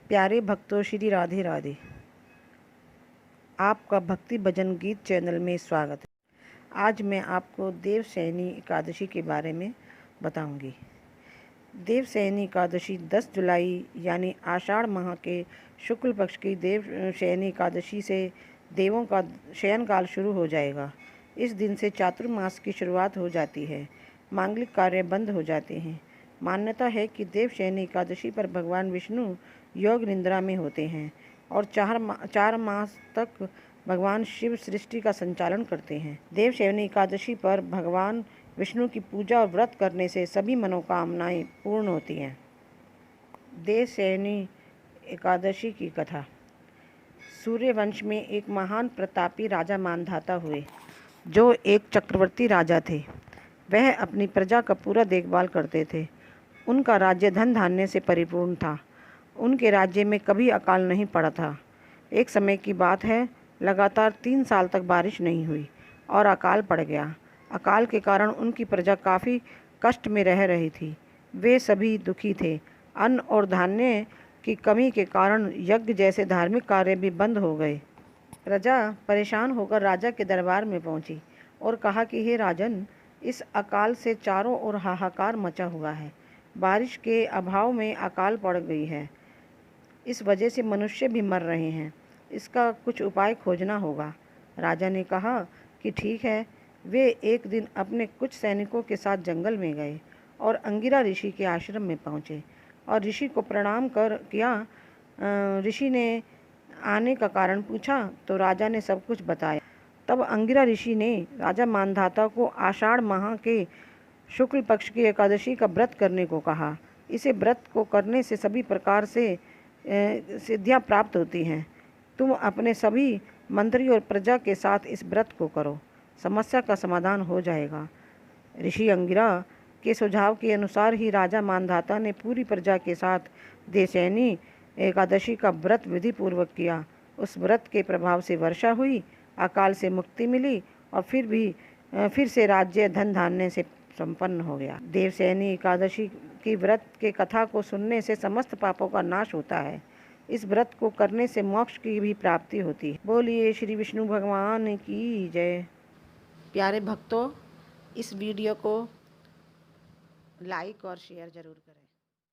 प्यारे भक्तों, श्री राधे राधे। आपका भक्ति भजन गीत चैनल में स्वागत है। आज मैं आपको देवशयनी एकादशी के बारे में बताऊंगी। देवशयनी एकादशी 10 जुलाई यानी आषाढ़ माह के शुक्ल पक्ष की देवशयनी एकादशी से देवों का शयन काल शुरू हो जाएगा। इस दिन से चातुर्मास की शुरुआत हो जाती है। मांगलिक कार्य बंद हो जाते हैं। मान्यता है कि देवशयनी एकादशी पर भगवान विष्णु योग निद्रा में होते हैं और 4 मास तक भगवान शिव सृष्टि का संचालन करते हैं। देवशयनी एकादशी पर भगवान विष्णु की पूजा और व्रत करने से सभी मनोकामनाएं पूर्ण होती हैं। देवशयनी एकादशी की कथा। सूर्यवंश में एक महान प्रतापी राजा मानधाता हुए, जो एक चक्रवर्ती राजा थे। वह अपनी प्रजा का पूरा देखभाल करते थे। उनका राज्य धन धान्य से परिपूर्ण था। उनके राज्य में कभी अकाल नहीं पड़ा था। एक समय की बात है, लगातार 3 साल तक बारिश नहीं हुई और अकाल पड़ गया। अकाल के कारण उनकी प्रजा काफ़ी कष्ट में रह रही थी। वे सभी दुखी थे। अन्न और धान्य की कमी के कारण यज्ञ जैसे धार्मिक कार्य भी बंद हो गए। प्रजा परेशान होकर राजा के दरबार में पहुंची और कहा कि हे राजन, इस अकाल से चारों ओर हाहाकार मचा हुआ है। बारिश के अभाव में अकाल पड़ गई है। इस वजह से मनुष्य भी मर रहे हैं। इसका कुछ उपाय खोजना होगा। राजा ने कहा कि ठीक है। वे एक दिन अपने कुछ सैनिकों के साथ जंगल में गए और अंगिरा ऋषि के आश्रम में पहुँचे और ऋषि को प्रणाम कर किया। ऋषि ने आने का कारण पूछा तो राजा ने सब कुछ बताया। तब अंगिरा ऋषि ने राजा मानधाता को आषाढ़ माह के शुक्ल पक्ष की एकादशी का व्रत करने को कहा। इसे व्रत को करने से सभी प्रकार से सिद्धियां प्राप्त होती हैं। तुम अपने सभी मंत्री और प्रजा के साथ इस व्रत को करो, समस्या का समाधान हो जाएगा। ऋषि अंगिरा के सुझाव के अनुसार ही राजा मानधाता ने पूरी प्रजा के साथ देवशयनी एकादशी का व्रत विधि पूर्वक किया। उस व्रत के प्रभाव से वर्षा हुई, अकाल से मुक्ति मिली और फिर से राज्य धन धान्य से संपन्न हो गया। देवशयनी एकादशी की व्रत के कथा को सुनने से समस्त पापों का नाश होता है। इस व्रत को करने से मोक्ष की भी प्राप्ति होती है। बोलिए श्री विष्णु भगवान की जय। प्यारे भक्तों, इस वीडियो को लाइक और शेयर ज़रूर करें।